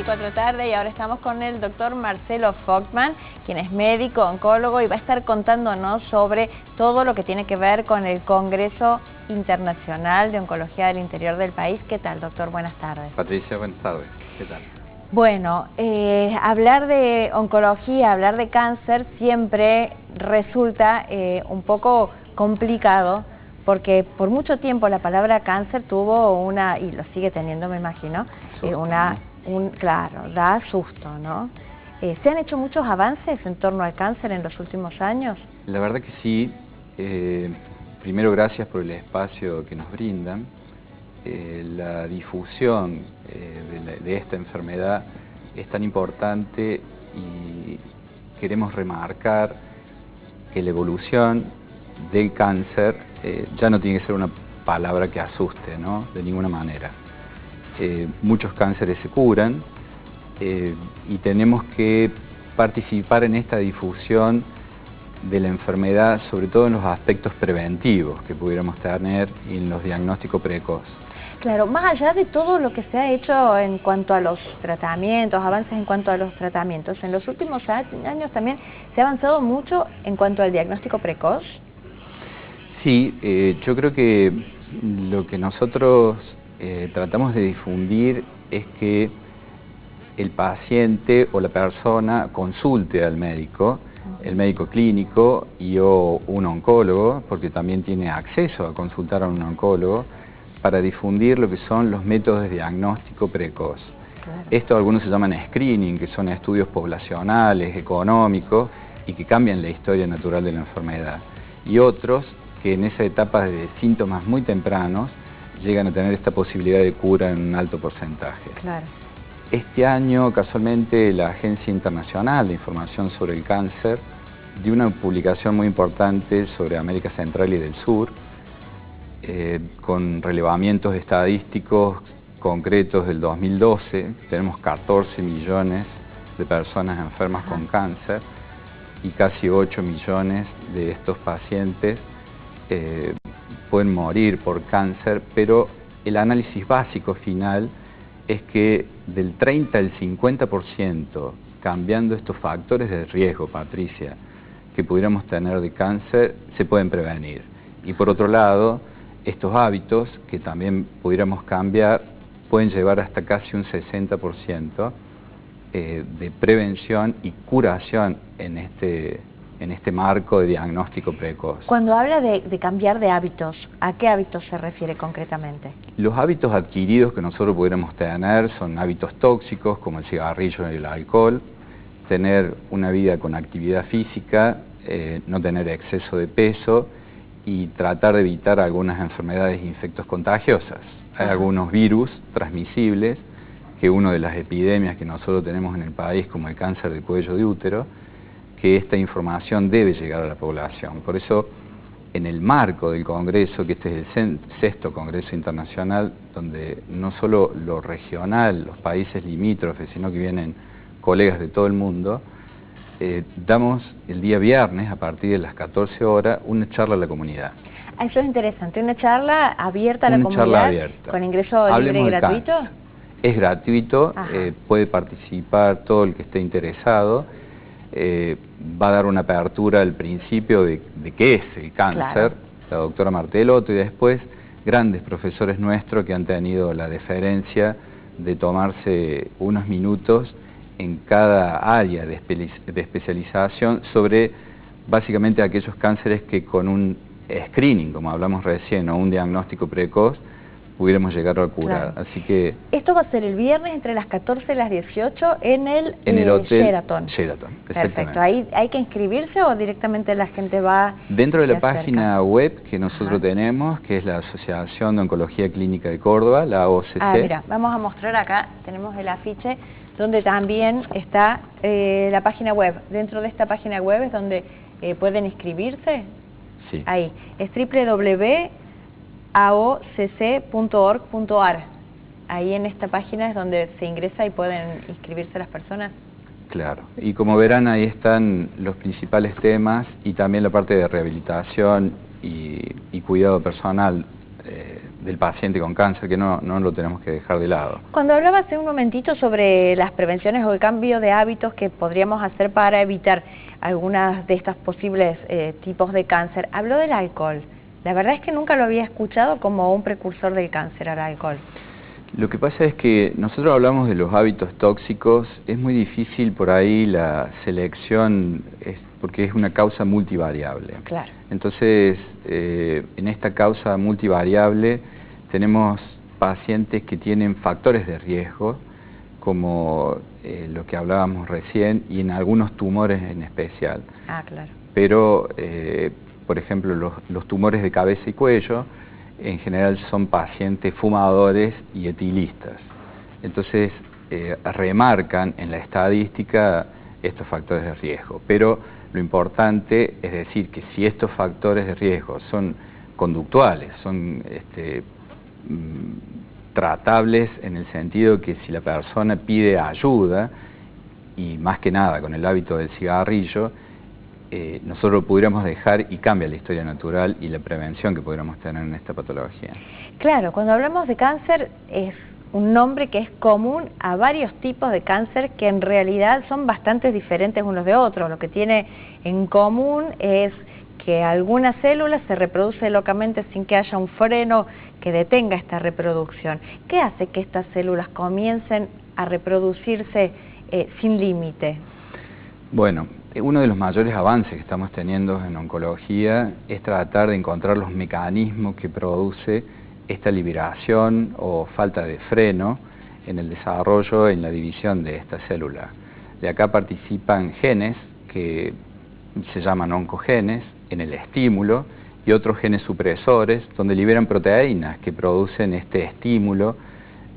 4 tarde y ahora estamos con el doctor Marcelo Folkman, quien es médico, oncólogo y va a estar contándonos sobre todo lo que tiene que ver con el Congreso Internacional de Oncología del Interior del país. ¿Qué tal, doctor? Buenas tardes. Patricia, buenas tardes. ¿Qué tal? Bueno, hablar de oncología, hablar de cáncer siempre resulta un poco complicado, porque por mucho tiempo la palabra cáncer tuvo una, y lo sigue teniendo me imagino, claro, da susto, ¿no? ¿Se han hecho muchos avances en torno al cáncer en los últimos años? La verdad que sí. Primero, gracias por el espacio que nos brindan. La difusión de esta enfermedad es tan importante y queremos remarcar que la evolución del cáncer ya no tiene que ser una palabra que asuste, ¿no? De ninguna manera. Muchos cánceres se curan y tenemos que participar en esta difusión de la enfermedad, sobre todo en los aspectos preventivos que pudiéramos tener y en los diagnósticos precoces. Claro, más allá de todo lo que se ha hecho en cuanto a los tratamientos, avances en cuanto a los tratamientos, en los últimos años también se ha avanzado mucho en cuanto al diagnóstico precoz. Sí, yo creo que lo que nosotros tratamos de difundir es que el paciente o la persona consulte al médico, el médico clínico o un oncólogo, porque también tiene acceso a consultar a un oncólogo, para difundir lo que son los métodos de diagnóstico precoz. Claro. Esto algunos se llaman screening, que son estudios poblacionales, económicos, y que cambian la historia natural de la enfermedad. Y otros que en esa etapa de síntomas muy tempranos llegan a tener esta posibilidad de cura en un alto porcentaje. Claro. Este año, casualmente, la Agencia Internacional de Información sobre el Cáncer dio una publicación muy importante sobre América Central y del Sur, con relevamientos estadísticos concretos del 2012. Tenemos 14 millones de personas enfermas con cáncer y casi 8 millones de estos pacientes pueden morir por cáncer, pero el análisis básico final es que del 30 al 50%, cambiando estos factores de riesgo, Patricia, que pudiéramos tener de cáncer, se pueden prevenir. Y por otro lado, estos hábitos que también pudiéramos cambiar pueden llevar hasta casi un 60% de prevención y curación en este marco de diagnóstico precoz. Cuando habla de cambiar de hábitos, ¿a qué hábitos se refiere concretamente? Los hábitos adquiridos que nosotros pudiéramos tener son hábitos tóxicos como el cigarrillo y el alcohol, tener una vida con actividad física, no tener exceso de peso y tratar de evitar algunas enfermedades e infectos contagiosas. Hay algunos virus transmisibles, que una de las epidemias que nosotros tenemos en el país, como el cáncer de cuello de útero, que esta información debe llegar a la población. Por eso, en el marco del Congreso, que este es el 6º Congreso Internacional, donde no solo lo regional, los países limítrofes, sino que vienen colegas de todo el mundo, damos el día viernes, a partir de las 14 horas, una charla a la comunidad. Eso es interesante, una charla abierta a la comunidad, charla abierta. Con ingreso libre y gratuito. Es gratuito, puede participar todo el que esté interesado. Va a dar una apertura al principio de qué es el cáncer, claro, la doctora Martelotto, y después grandes profesores nuestros que han tenido la deferencia de tomarse unos minutos en cada área de especialización sobre básicamente aquellos cánceres que con un screening, como hablamos recién, o un diagnóstico precoz, pudiéramos llegar a curar. Claro. Así que esto va a ser el viernes entre las 14 y las 18 en el hotel Sheraton. Sheraton, perfecto. ¿Ahí hay que inscribirse o directamente la gente va? Dentro de la página web que nosotros tenemos, que es la Asociación de Oncología Clínica de Córdoba, la AOCC. Mira, vamos a mostrar acá, tenemos el afiche donde también está la página web. Dentro de esta página web es donde pueden inscribirse. Sí. Ahí, es www.aocc.org.ar. Ahí en esta página es donde se ingresa y pueden inscribirse las personas. Claro, y como verán ahí están los principales temas y también la parte de rehabilitación y cuidado personal del paciente con cáncer, que no lo tenemos que dejar de lado. Cuando hablaba hace un momentito sobre las prevenciones o el cambio de hábitos que podríamos hacer para evitar algunas de estas posibles tipos de cáncer, habló del alcohol. La verdad es que nunca lo había escuchado como un precursor del cáncer al alcohol. Lo que pasa es que nosotros hablamos de los hábitos tóxicos, es muy difícil por ahí la selección, porque es una causa multivariable. Claro. Entonces, en esta causa multivariable tenemos pacientes que tienen factores de riesgo, como lo que hablábamos recién, y en algunos tumores en especial. Ah, claro. Pero, por ejemplo, los tumores de cabeza y cuello, en general son pacientes fumadores y etilistas. Entonces, remarcan en la estadística estos factores de riesgo. Pero lo importante es decir que si estos factores de riesgo son conductuales, son tratables en el sentido que si la persona pide ayuda, y más que nada con el hábito del cigarrillo, nosotros lo pudiéramos dejar y cambia la historia natural y la prevención que pudiéramos tener en esta patología. Claro, cuando hablamos de cáncer es un nombre que es común a varios tipos de cáncer que en realidad son bastante diferentes unos de otros. Lo que tiene en común es que algunas células se reproducen locamente sin que haya un freno que detenga esta reproducción. ¿Qué hace que estas células comiencen a reproducirse sin límite? Bueno, uno de los mayores avances que estamos teniendo en oncología es tratar de encontrar los mecanismos que produce esta liberación o falta de freno en el desarrollo, en la división de esta célula. De acá participan genes que se llaman oncogenes en el estímulo y otros genes supresores donde liberan proteínas que producen este estímulo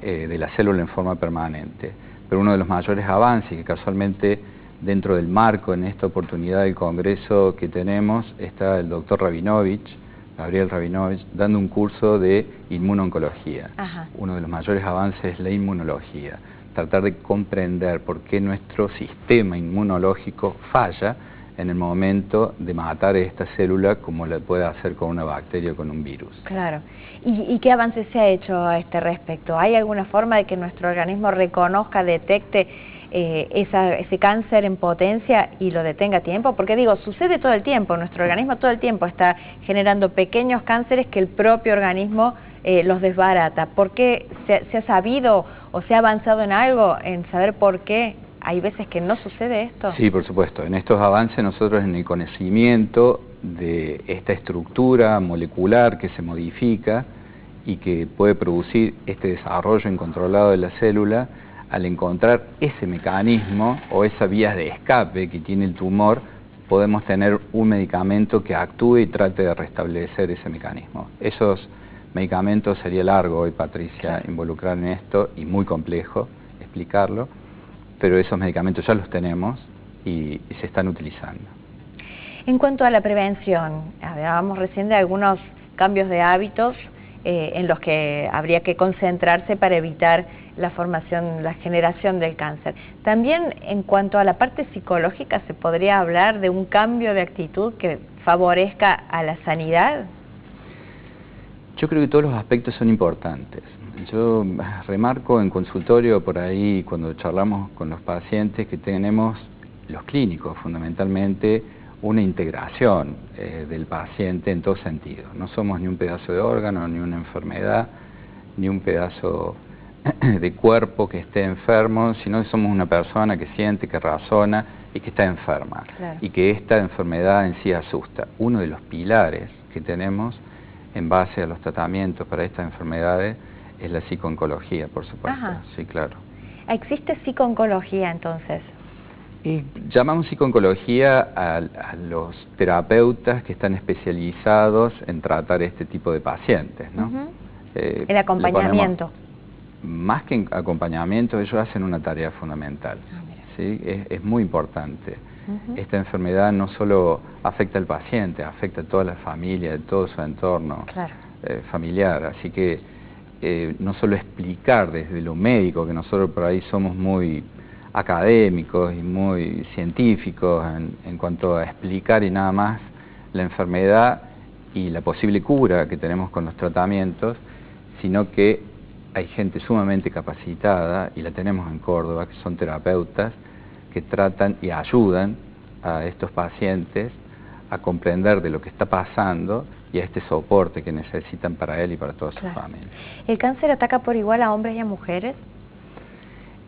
de la célula en forma permanente. Pero uno de los mayores avances, que casualmente dentro del marco en esta oportunidad del congreso que tenemos, está el doctor Rabinovich, Gabriel Rabinovich, dando un curso de inmunoncología. Ajá. Uno de los mayores avances es la inmunología, tratar de comprender por qué nuestro sistema inmunológico falla en el momento de matar esta célula como lo puede hacer con una bacteria o con un virus. Claro. ¿Y qué avance se ha hecho a este respecto? ¿Hay alguna forma de que nuestro organismo reconozca, detecte ese cáncer en potencia y lo detenga a tiempo? Porque digo, sucede todo el tiempo, nuestro organismo todo el tiempo está generando pequeños cánceres que el propio organismo los desbarata. ¿Por qué se ha sabido o se ha avanzado en algo, en saber por qué hay veces que no sucede esto? Sí, por supuesto. En estos avances nosotros en el conocimiento de esta estructura molecular que se modifica y que puede producir este desarrollo incontrolado de la célula, al encontrar ese mecanismo o esa vía de escape que tiene el tumor, podemos tener un medicamento que actúe y trate de restablecer ese mecanismo. Esos medicamentos, sería largo hoy, Patricia, claro, involucrar en esto y muy complejo explicarlo, pero esos medicamentos ya los tenemos y se están utilizando. En cuanto a la prevención, hablábamos recién de algunos cambios de hábitos en los que habría que concentrarse para evitar la formación, la generación del cáncer. También en cuanto a la parte psicológica, ¿se podría hablar de un cambio de actitud que favorezca a la sanidad? Yo creo que todos los aspectos son importantes. Yo remarco en consultorio por ahí, cuando charlamos con los pacientes, que tenemos, los clínicos fundamentalmente, una integración del paciente en todo sentido. No somos ni un pedazo de órgano, ni una enfermedad, ni un pedazo de cuerpo que esté enfermo, sino que somos una persona que siente, que razona y que está enferma. Claro. Y que esta enfermedad en sí asusta. Uno de los pilares que tenemos en base a los tratamientos para estas enfermedades es la psicooncología, por supuesto. Ajá. Sí, claro. ¿Existe psicooncología entonces? Y llamamos psicooncología a los terapeutas que están especializados en tratar este tipo de pacientes, ¿no? El acompañamiento. Más que acompañamiento, ellos hacen una tarea fundamental. ¿Sí? Es muy importante. Esta enfermedad no solo afecta al paciente, afecta a toda la familia, a todo su entorno familiar. Así que no solo explicar desde lo médico, que nosotros por ahí somos muy académicos y muy científicos en cuanto a explicar y nada más la enfermedad y la posible cura que tenemos con los tratamientos, sino que hay gente sumamente capacitada, y la tenemos en Córdoba, que son terapeutas, que tratan y ayudan a estos pacientes a comprender de lo que está pasando y a este soporte que necesitan para él y para toda su familia. ¿El cáncer ataca por igual a hombres y a mujeres?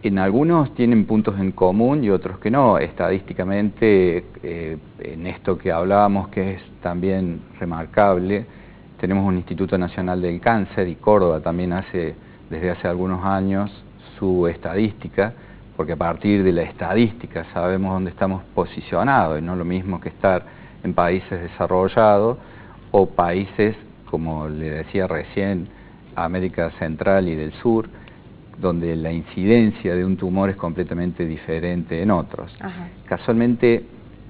En algunos tienen puntos en común y otros que no. Estadísticamente, en esto que hablábamos, que es también remarcable, tenemos un Instituto Nacional del Cáncer, y Córdoba también hace, desde hace algunos años, su estadística, porque a partir de la estadística sabemos dónde estamos posicionados, y no lo mismo que estar en países desarrollados o países, como le decía recién, América Central y del Sur, donde la incidencia de un tumor es completamente diferente en otros. Ajá. Casualmente,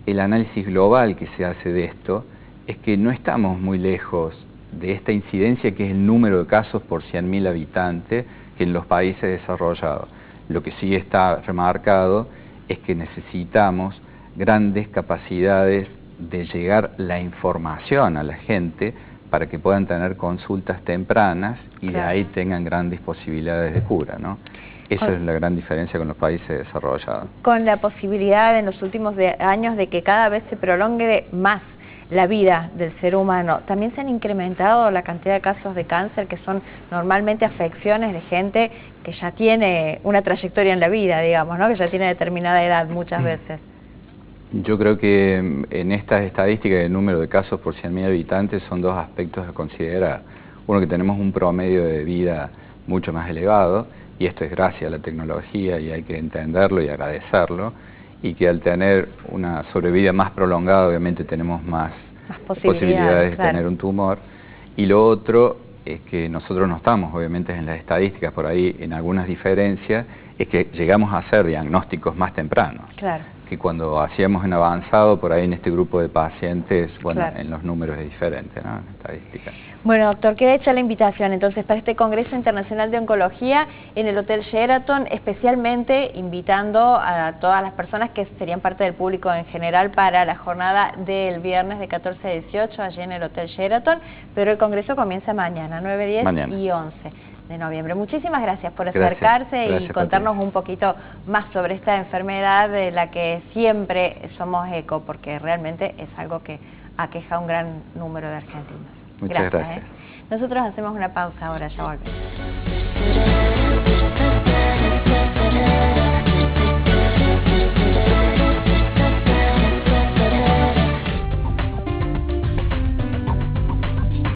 el análisis global que se hace de esto es que no estamos muy lejos de esta incidencia, que es el número de casos por 100.000 habitantes, que en los países desarrollados. Lo que sí está remarcado es que necesitamos grandes capacidades de llegar la información a la gente para que puedan tener consultas tempranas y de ahí tengan grandes posibilidades de cura, ¿no? Esa es la gran diferencia con los países desarrollados. Con la posibilidad en los últimos años de que cada vez se prolongue más la vida del ser humano, ¿también se han incrementado la cantidad de casos de cáncer, que son normalmente afecciones de gente que ya tiene una trayectoria en la vida, digamos, ¿no? Que ya tiene determinada edad muchas veces? Yo creo que en estas estadísticas, el número de casos por 100.000 habitantes son dos aspectos a considerar. Uno, que tenemos un promedio de vida mucho más elevado, y esto es gracias a la tecnología, y hay que entenderlo y agradecerlo, y que al tener una sobrevida más prolongada, obviamente tenemos más posibilidades de tener un tumor. Y lo otro es que nosotros no estamos, obviamente, en las estadísticas, por ahí en algunas diferencias, es que llegamos a hacer diagnósticos más tempranos. Claro. Que cuando hacíamos en avanzado, por ahí en este grupo de pacientes, bueno, en los números es diferente, ¿no? En estadística. Bueno, doctor, queda hecha la invitación entonces para este Congreso Internacional de Oncología en el Hotel Sheraton, especialmente invitando a todas las personas que serían parte del público en general para la jornada del viernes de 14 a 18 allí en el Hotel Sheraton, pero el Congreso comienza mañana, 9, 10 y 11 de noviembre. Muchísimas gracias por acercarse y contarnos un poquito más sobre esta enfermedad de la que siempre somos eco, porque realmente es algo que aqueja a un gran número de argentinos. Muchas gracias. Nosotros hacemos una pausa ahora, ya volvemos.